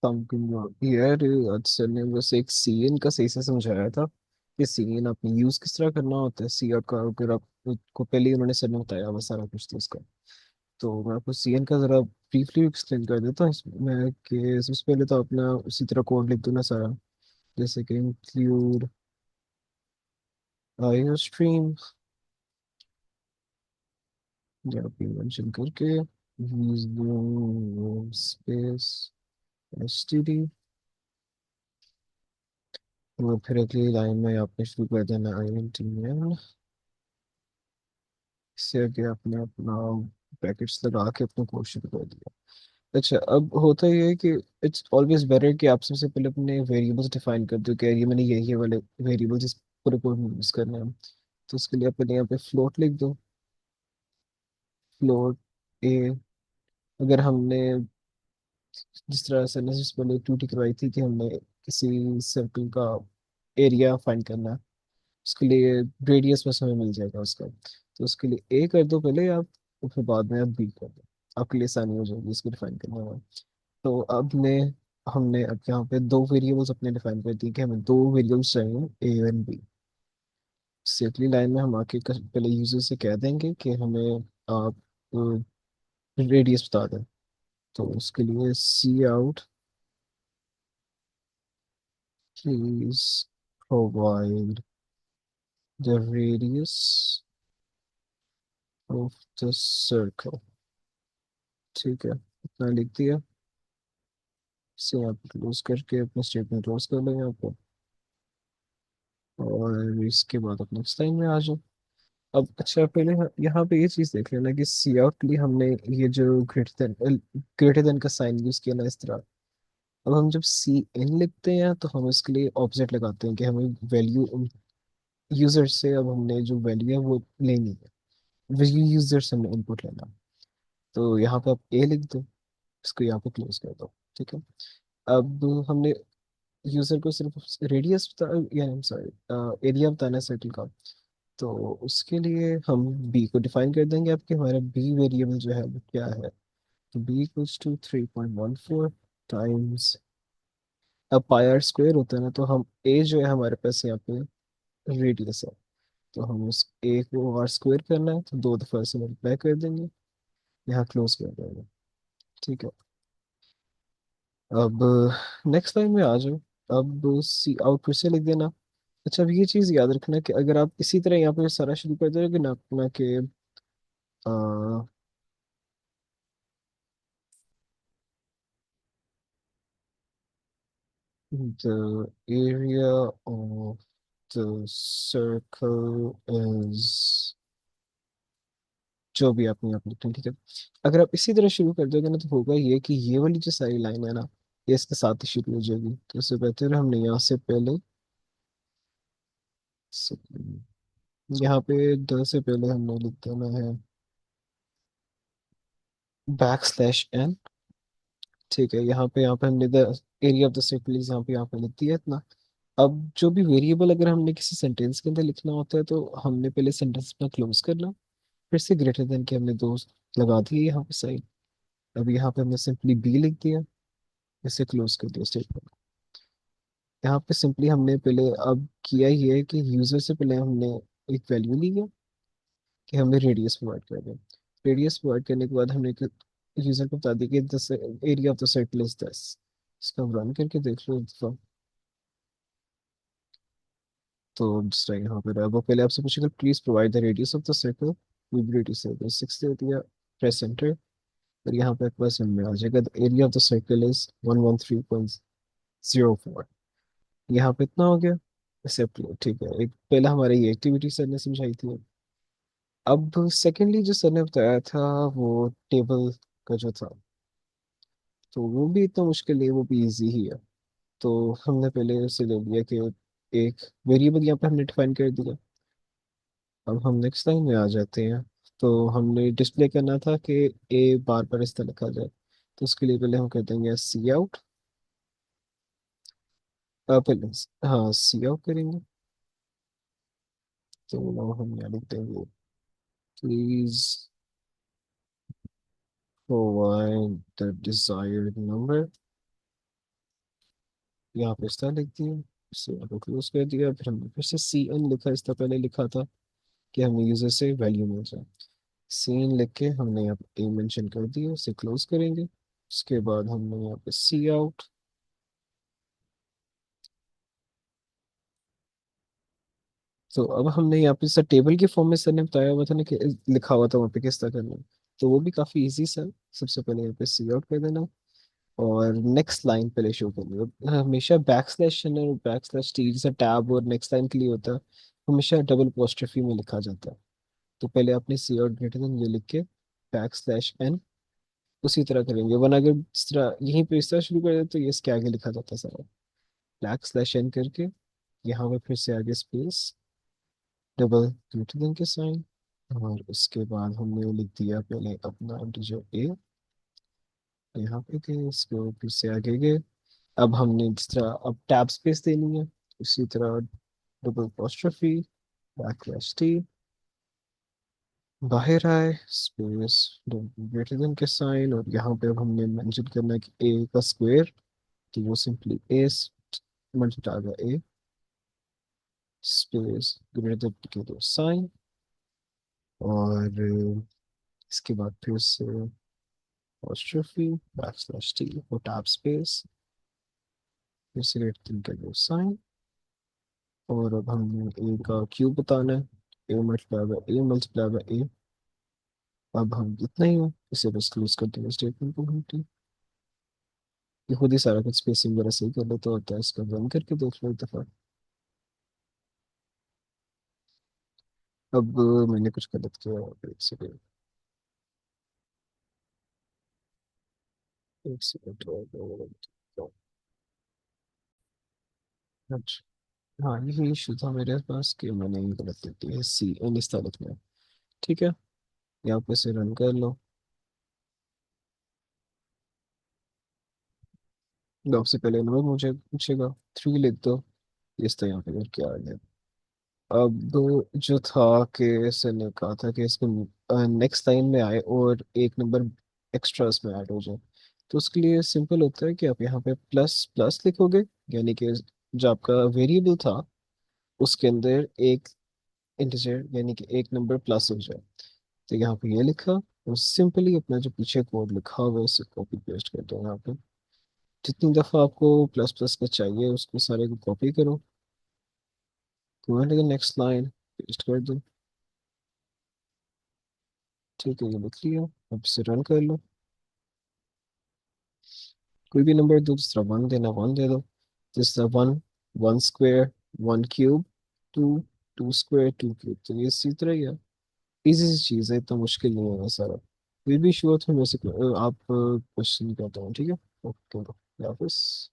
यार आज सर ने बस एक सीएन का सही से समझाया था कि सीएन आपने यूज किस तरह करना होता है। सी आपका अगर आपको पहले ही उन्होंने सर ने बताया हुआ सारा कुछ तो उसका। तो मैं आपको सीएन का जरा ब्रीफली एक्सप्लेन कर देता हूँ इसमें कि सबसे पहले तो अपना उसी तरह कोड लिख दो ना सारा। जैसे कि इंक्लूड आईओ स्ट्रीम या भी मेंशन करके यूज स्पेस एसटीडी। और फिर अगली लाइन में आपने शुरू कर देना आई एन टी एन। इससे आगे आपने अपना ब्रैकेट्स लगा के अपना कोड शुरू कर दिया। अच्छा, अब होता ये है कि इट्स ऑलवेज बेटर कि आप सबसे पहले अपने वेरिएबल्स डिफाइन कर दो कि ये मैंने ये वाले वेरिएबल्स इस पूरे कोड में यूज करने हैं। तो उसके लिए अपने यहाँ पे फ्लोट लिख दो। फ्लोट ए। अगर हमने जिस तरह से हमने सबसे पहले टूटी करवाई थी कि हमने किसी सर्कल का एरिया फाइंड करना है, उसके लिए रेडियस बस हमें मिल जाएगा उसका। तो उसके लिए ए कर दो पहले आप, और फिर बाद में आप बी कर दो। आपके लिए आसानी हो जाएगी इसको डिफाइन करने में। तो अब ने हमने अब यहाँ पे दो वेरिएबल्स अपने डिफाइन कर दी कि हमें दो वेरिएबल्स चाहिए ए एंड बी। अगली लाइन में हम आके पहले यूजर से कह देंगे कि हमें आप रेडियस बता दें। तो उसके लिए see out please provide the radius of the circle. ठीक है, इतना लिख दिया। इसे यहाँ पे क्लोज करके अपना स्टेटमेंट क्लोज कर लेंगे यहाँ पे। और इसके बाद अपने नेक्स्ट लाइन में आ जाओ। अब अच्छा, पहले यहाँ पे ये चीज़ देख लेना कि सी आउट के लिए हमने ये जो ग्रेटर देन का साइन यूज किया ना इस तरह। अब हम जब सी इन लिखते हैं तो हम इसके लिए ऑब्जेक्ट लगाते हैं कि हमें वैल्यू यूजर से, अब हमने जो वैल्यू है वो लेनी है। वैल्यू यूजर से हमने इनपुट लेना। तो यहाँ पे आप ए लिख दो, इसको यहाँ पे क्लोज कर दो। ठीक है। अब हमने यूजर को सिर्फ रेडियस बता, या सॉरी एरिया बताना है सर्कल का। तो उसके लिए हम बी को डिफाइन कर देंगे। आपके हमारा बी वेरिएबल जो है वो क्या है। तो बी इक्वल्स टू 3.14 टाइम्स, अब पाई आर स्क्वायर होता है ना, तो हम ए जो है हमारे पास यहाँ पे रेडियस है। तो हम उस ए को आर स्क्वायर करना है तो दो दफा से मल्टीप्लाई कर देंगे, यहाँ क्लोज कर देंगे। ठीक है। अब नेक्स्ट लाइन में आ जाओ। अब सी आउट फिर से लिख देना। अच्छा, अब ये चीज़ याद रखना कि अगर आप इसी तरह यहाँ पे सारा शुरू कर दोगे ना अपना कि the area of the circle is, जो भी आपने यहाँ पे लिखना है, ठीक है। अगर आप इसी तरह शुरू कर दोगे ना तो होगा ये कि ये वाली जो सारी लाइन है ना, ये इसके साथ ही शुरू हो जाएगी। तो इससे बेहतर है हमने यहाँ से पहले से- यहाँ पे द से पहले हमने लिख देना है बैक स्लैश एन। ठीक है। यहाँ पे हमने the area of the circle is यहाँ पे लिख दिया इतना। अब जो भी वेरिएबल अगर हमने किसी सेंटेंस के अंदर लिखना होता है तो हमने पहले सेंटेंस अपना क्लोज करना, फिर से ग्रेटर देन के हमने दो लगा दिए यहाँ पे साइड। अब यहाँ पे हमने सिंपली बी लिख दिया, इसे क्लोज कर दिया स्टेटमेंट। यहाँ पे सिंपली हमने पहले अब किया ये है कि यूजर से पहले हमने एक वैल्यू ली है कि हमें रेडियस प्रोवाइड कर दें। रेडियस प्रोवाइड करने के बाद हमने यूजर को बता दिया कि दस area of the circle is 10। इसका रन करके देख लो एक दफा। तो जिस तरह यहाँ पे रहा, वो पहले आपसे पूछेगा please provide the radius of the circle. Radius circle 6 दे दिया, प्रेस एंटर। और यहाँ पे आपके पास में आ जाएगा the area of the circle is 113.04। यहाँ पे इतना हो गया। एक्सेप्ट। ठीक है, एक पहला हमारी ये एक्टिविटी सर ने समझाई थी। अब सेकेंडली जो सर ने बताया था वो टेबल का जो था, तो वो भी इतना मुश्किल नहीं, वो भी इजी ही है। तो हमने पहले उसे ले लिया कि एक वेरिएबल यहाँ पे हमने डिफाइन कर दिया। अब हम नेक्स्ट लाइन में आ जाते हैं। तो हमने डिस्प्ले करना था कि ए बार बार इस तरह लिखा जाए। तो उसके लिए पहले हम कर देंगे सी आउट। पहले हाँ सी आउट करेंगे। तो हम यहाँ लिख देंगे please provide the desired number. यहाँ पे इस तरह लिख दिया, इसे यहाँ पे क्लोज कर दिया, फिर हमने फिर से सी एन लिखा, इस तरह पहले लिखा था कि हमें यूजर से वैल्यू मिल जाए। सी एन लिख के हमने यहाँ पे ए मेंशन कर दिया, इसे क्लोज करेंगे। उसके बाद हमने यहाँ पे सी आउट। तो अब हमने यहाँ पे सर टेबल के फॉर्म में सर ने बताया हुआ था ना कि लिखा हुआ था वहाँ पे किस तरह करना है। तो वो भी काफ़ी इजी सर। सबसे पहले यहाँ पे सी आउट कर देना, और नेक्स्ट लाइन पहले शो करनी है। हमेशा बैक स्लैश और बैक स्लैश टी जैसा टैब और नेक्स्ट लाइन के लिए होता है, हमेशा डबल पोस्ट्रफी में लिखा जाता है। तो पहले आपने सी आउट ग्रेटर देन ये लिख के बैक स्लैश एन उसी तरह करेंगे, वरना अगर इस तरह यहीं पे इस तरह शुरू कर देते तो ये इसके आगे लिखा जाता है सारा, बैक स्लैश एन करके यहाँ पे फिर से आगे स्पेस डबल ग्रेटर देन के साइन, और उसके बाद हमने लिख दिया पहले अपना इंटीजर ए, यहाँ पे गए इसको फिर से आगे गए। अब हमने जिस तरह अब टैब स्पेस देनी है, उसी तरह डबल apostrophe बैकस्लैश टी, बाहर आए स्पेस ग्रेटर देन के साइन, और यहाँ पे अब हमने मेंशन करना है कि ए का स्क्वायर, तो वो simply A multiply by A space greater than के दो साइन, और इसके बाद फिर से apostrophe बैकस्लैश टी और टैब स्पेस फिर से ग्रेटर देन के दो साइन, और अब हमने ए का क्यूब बताना है, a multiply by a multiply by a. अब हम इतना ही है, इसे बस क्लोज कर देंगे स्टेटमेंट को घंटी। ये खुद ही सारा कुछ स्पेसिंग वगैरह सही कर लेता होता है, इसका रन करके देख लो एक दफा। अब मैंने कुछ गलत किया, एक सेकेंड, एक सेकेंड। अच्छा, हाँ यही इशू था मेरे पास कि मैंने ये गलत लिख दिया, सी एन इस तारीख में। ठीक है, यहाँ पे से रन कर लो। दो से पहले नंबर मुझे पूछेगा, थ्री लिख दो, इस तरह यहाँ पे करके आ गया। अब जो था कि सर ने कहा था कि इसको नेक्स्ट लाइन में आए और एक नंबर एक्स्ट्रा इसमें ऐड हो जाए, तो उसके लिए सिंपल होता है कि आप यहाँ पे प्लस प्लस लिखोगे, यानी कि जो आपका वेरिएबल था उसके अंदर एक इंटीजर यानी कि एक नंबर प्लस हो जाए। तो यहाँ पे ये लिखा, और सिंपली अपना जो पीछे कोड लिखा हुआ है उसे कॉपी पेस्ट कर दो यहाँ पे। जितनी दफ़ा आपको प्लस प्लस का चाहिए उसको सारे को कॉपी करो, नेक्स्ट लाइन पेस्ट कर दो। ठीक है, ये लिख लिया। अब इसे रन कर लो। कोई भी नंबर दो, जिस तरह वन देना वन दे दो, जिस तरह one, one square, one cube, two, two square two cube, तो ये इसी तरह ही है। इजी सी चीज़ है, इतना मुश्किल नहीं है सारा। कोई भी इशू हो तो मेरे से आप क्वेश्चन करता हूँ, ठीक है। Okay, office.